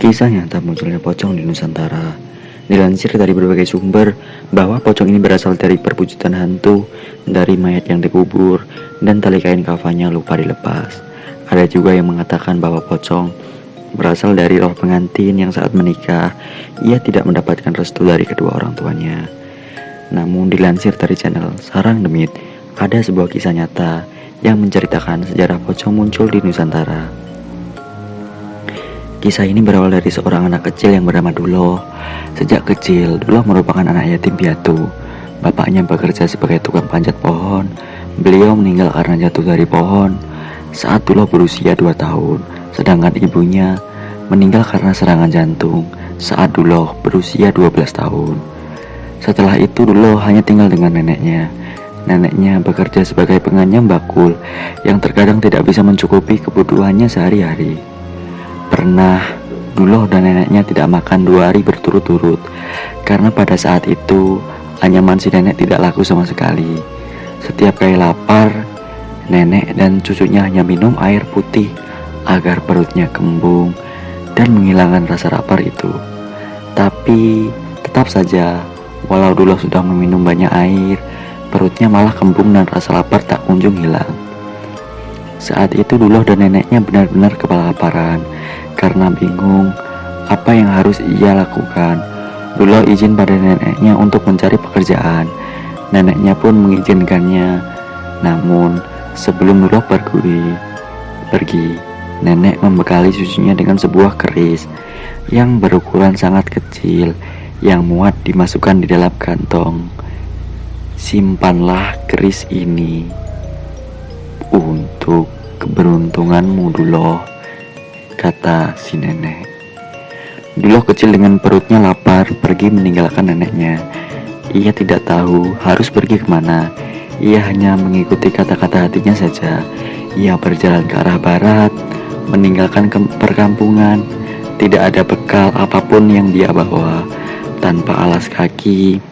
Kisah nyata munculnya pocong di Nusantara. Dilansir dari berbagai sumber bahwa pocong ini berasal dari perwujudan hantu, dari mayat yang dikubur, dan tali kain kafannya lupa dilepas. Ada juga yang mengatakan bahwa pocong berasal dari roh pengantin yang saat menikah, ia tidak mendapatkan restu dari kedua orang tuanya. Namun dilansir dari channel Sarang Demit, ada sebuah kisah nyata yang menceritakan sejarah pocong muncul di Nusantara. Kisah ini berawal dari seorang anak kecil yang bernama Duloh. Sejak kecil, Duloh merupakan anak yatim piatu. Bapaknya bekerja sebagai tukang panjat pohon. Beliau meninggal karena jatuh dari pohon saat Duloh berusia 2 tahun. Sedangkan ibunya meninggal karena serangan jantung saat Duloh berusia 12 tahun. Setelah itu Duloh hanya tinggal dengan neneknya. Neneknya bekerja sebagai penganyam bakul yang terkadang tidak bisa mencukupi kebutuhannya sehari-hari. Pernah Duloh dan neneknya tidak makan 2 hari berturut-turut karena pada saat itu anyaman si nenek tidak laku sama sekali. Setiap kali lapar, nenek dan cucunya hanya minum air putih agar perutnya kembung dan menghilangkan rasa lapar itu. Tapi tetap saja, walau Duloh sudah meminum banyak air, perutnya malah kembung dan rasa lapar tak kunjung hilang. Saat itu Duloh dan neneknya benar-benar kelaparan. Karena bingung apa yang harus ia lakukan, Duloh izin pada neneknya untuk mencari pekerjaan. Neneknya pun mengizinkannya. Namun sebelum Duloh pergi, nenek membekali cucunya dengan sebuah keris yang berukuran sangat kecil yang muat dimasukkan di dalam kantong. Simpanlah keris ini untuk keberuntunganmu, Duloh, kata si nenek. Duloh kecil dengan perutnya lapar pergi meninggalkan neneknya. Ia tidak tahu harus pergi kemana. Ia hanya mengikuti kata-kata hatinya saja. Ia berjalan ke arah barat, meninggalkan perkampungan. Tidak ada bekal apapun yang dia bawa. Tanpa alas kaki,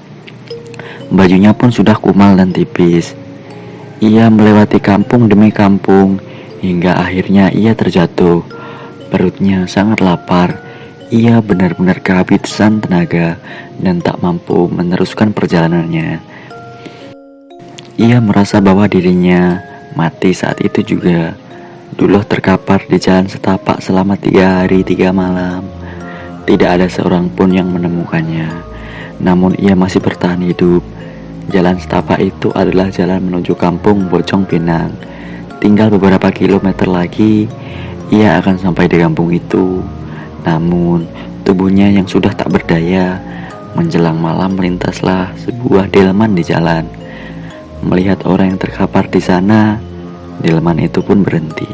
bajunya pun sudah kumal dan tipis. Ia melewati kampung demi kampung hingga akhirnya ia terjatuh. Perutnya sangat lapar. Ia benar-benar kehabisan tenaga dan tak mampu meneruskan perjalanannya. Ia merasa bahwa dirinya mati saat itu juga. Duloh terkapar di jalan setapak selama 3 hari 3 malam. Tidak ada seorang pun yang menemukannya. Namun ia masih bertahan hidup. Jalan setapak itu adalah jalan menuju kampung Bojong Pinang. Tinggal beberapa kilometer lagi ia akan sampai di kampung itu. Namun tubuhnya yang sudah tak berdaya. Menjelang malam melintaslah sebuah delman di jalan. Melihat orang yang terkapar di sana, delman itu pun berhenti.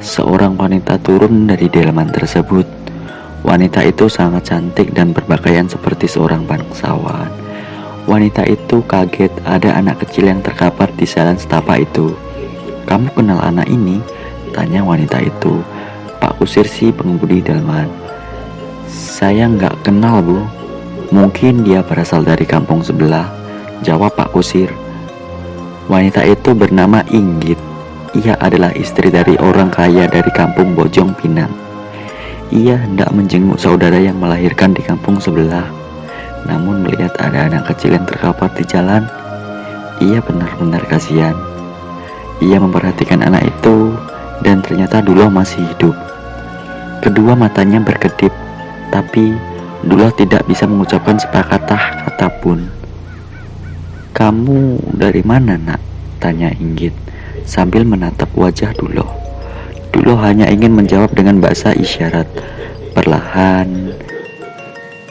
Seorang wanita turun dari delman tersebut. Wanita itu sangat cantik dan berpakaian seperti seorang bangsawan. Wanita itu kaget ada anak kecil yang terkapar di jalan setapak itu. "Kamu kenal anak ini?" tanya wanita itu. "Pak Kusir sih pengemudi delman." "Saya nggak kenal, Bu. Mungkin dia berasal dari kampung sebelah," jawab Pak Kusir. Wanita itu bernama Inggit. Ia adalah istri dari orang kaya dari kampung Bojong Pinang. Ia hendak menjenguk saudara yang melahirkan di kampung sebelah. Namun melihat ada anak kecil yang terkapar di jalan, ia benar-benar kasihan. Ia memperhatikan anak itu dan ternyata Duloh masih hidup. Kedua matanya berkedip, tapi Duloh tidak bisa mengucapkan sepatah kata pun. "Kamu dari mana, Nak?" tanya Inggit sambil menatap wajah Duloh. Duloh hanya ingin menjawab dengan bahasa isyarat. Perlahan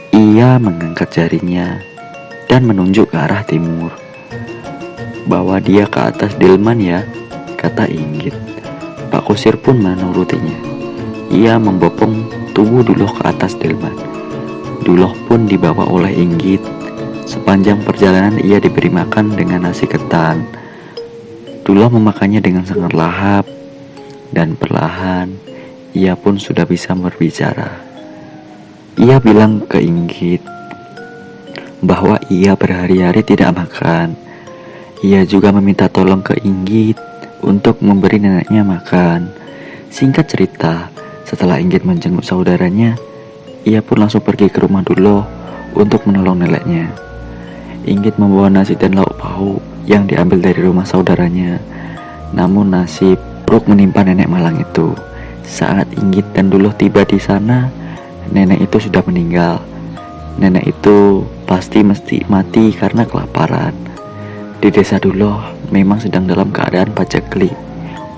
ia mengangkat jarinya dan menunjuk ke arah timur. "Bawa dia ke atas delman ya," kata Inggit. Pak Kusir pun menurutinya. Ia membopong tubuh Duloh ke atas delman. Duloh pun dibawa oleh Inggit. Sepanjang perjalanan ia diberi makan dengan nasi ketan. Duloh memakannya dengan sangat lahap, dan perlahan ia pun sudah bisa berbicara. Ia bilang ke Inggit bahwa ia berhari-hari tidak makan. Ia juga meminta tolong ke Inggit untuk memberi neneknya makan. Singkat cerita, setelah Inggit menjenguk saudaranya, Ia pun langsung pergi ke rumah Duloh untuk menolong neneknya. Inggit membawa nasi dan lauk pauk yang diambil dari rumah saudaranya. Namun nasib buruk menimpa nenek malang itu. Saat Inggit dan Duloh tiba di sana, nenek itu sudah meninggal. Nenek itu pasti mesti mati karena kelaparan. Di desa Duloh memang sedang dalam keadaan paceklik.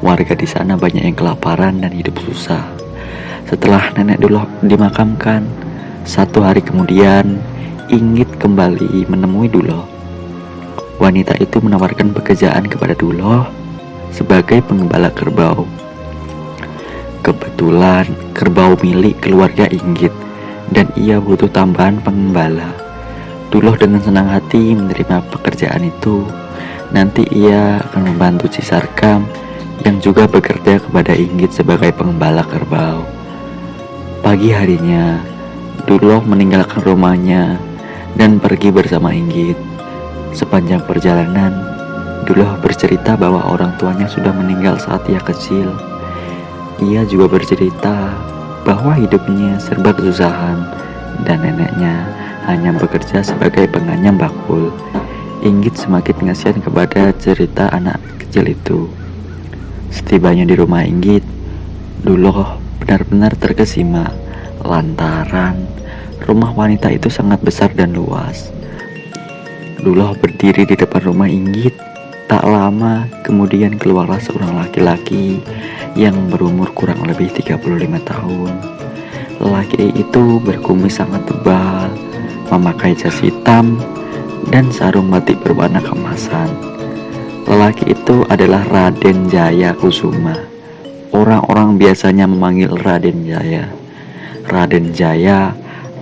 Warga di sana banyak yang kelaparan dan hidup susah. Setelah nenek Duloh dimakamkan, 1 hari kemudian Inggit kembali menemui Duloh. Wanita itu menawarkan pekerjaan kepada Duloh sebagai pengembala kerbau. Kebetulan kerbau milik keluarga Inggit dan ia butuh tambahan pengembala. Duloh dengan senang hati menerima pekerjaan itu. Nanti ia akan membantu Cisarkam yang juga bekerja kepada Inggit sebagai pengembala kerbau. Pagi harinya, Duloh meninggalkan rumahnya dan pergi bersama Inggit. Sepanjang perjalanan, Duloh bercerita bahwa orang tuanya sudah meninggal saat ia kecil. Ia juga bercerita bahwa hidupnya serba kesusahan dan neneknya hanya bekerja sebagai penganyam bakul. Inggit semakin kasihan kepada cerita anak kecil itu. Setibanya di rumah Inggit, Duloh benar-benar terkesima lantaran rumah wanita itu sangat besar dan luas. Duloh berdiri di depan rumah Inggit. Tak lama kemudian keluarlah seorang laki-laki yang berumur kurang lebih 35 tahun. Lelaki itu berkumis sangat tebal, memakai jas hitam dan sarung batik berwarna keemasan. Lelaki itu adalah Raden Jaya Kusuma. Orang-orang biasanya memanggil Raden Jaya. Raden Jaya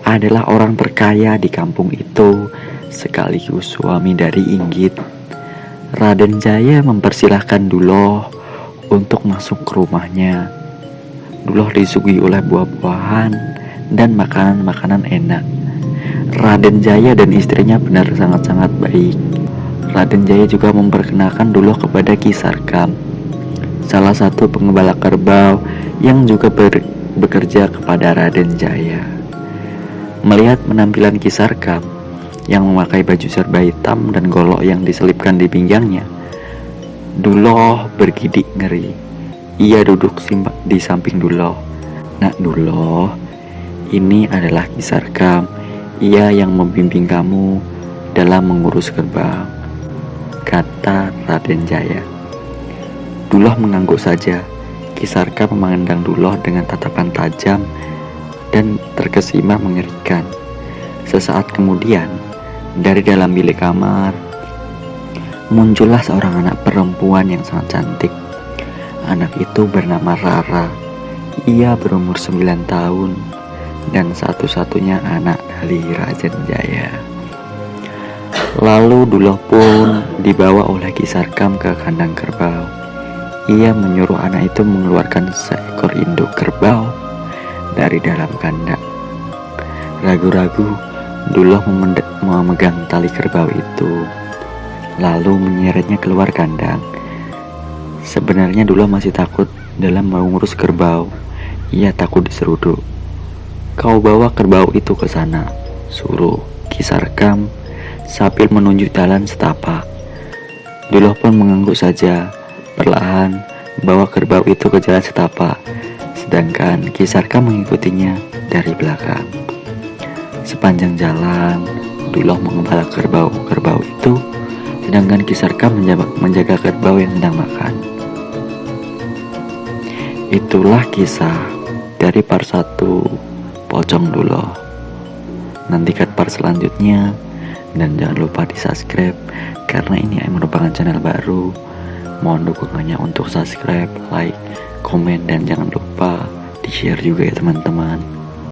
adalah orang terkaya di kampung itu, sekaligus suami dari Inggit. Raden Jaya mempersilahkan Duloh untuk masuk ke rumahnya. Duloh disuguhi oleh buah-buahan dan makanan-makanan enak. Raden Jaya dan istrinya benar sangat-sangat baik. Raden Jaya juga memperkenalkan Duloh kepada Ki Sarkam, salah satu pengembala kerbau yang juga bekerja kepada Raden Jaya. Melihat penampilan Ki Sarkam yang memakai baju serba hitam dan golok yang diselipkan di pinggangnya, Duloh bergidik ngeri. Ia duduk di samping Duloh. "Nak Duloh, ini adalah Ki Sarkam. Ia yang membimbing kamu dalam mengurus kerbau," kata Raden Jaya. Duloh mengangguk saja. Ki Sarkam memandang Duloh dengan tatapan tajam dan terkesima mengerikan. Sesaat kemudian, dari dalam bilik kamar muncullah seorang anak perempuan yang sangat cantik. Anak itu bernama Rara. Ia berumur 9 tahun dan satu-satunya anak dari Raden Jaya. Lalu Duloh pun dibawa oleh Ki Sarkam ke kandang kerbau. Ia menyuruh anak itu mengeluarkan seekor induk kerbau dari dalam kandang. Ragu-ragu, Duloh memegang tali kerbau itu, lalu menyeretnya keluar kandang. Sebenarnya Duloh masih takut dalam mengurus kerbau. Ia takut diseruduk. "Kau bawa kerbau itu ke sana," suruh Ki Sarkam sambil menunjuk jalan setapak. Duloh pun mengangguk saja. Perlahan bawa kerbau itu ke jalan setapak, sedangkan Ki Sarkam mengikutinya dari belakang. Sepanjang jalan, Duloh mengembala kerbau itu, sedangkan Ki Sarkam menjaga kerbau yang sedang makan. Itulah kisah dari part 1 Pocong Duloh. Nantikan part selanjutnya dan jangan lupa di subscribe karena ini merupakan channel baru. Mohon dukungannya untuk subscribe, like, komen, dan jangan lupa di share juga ya teman-teman.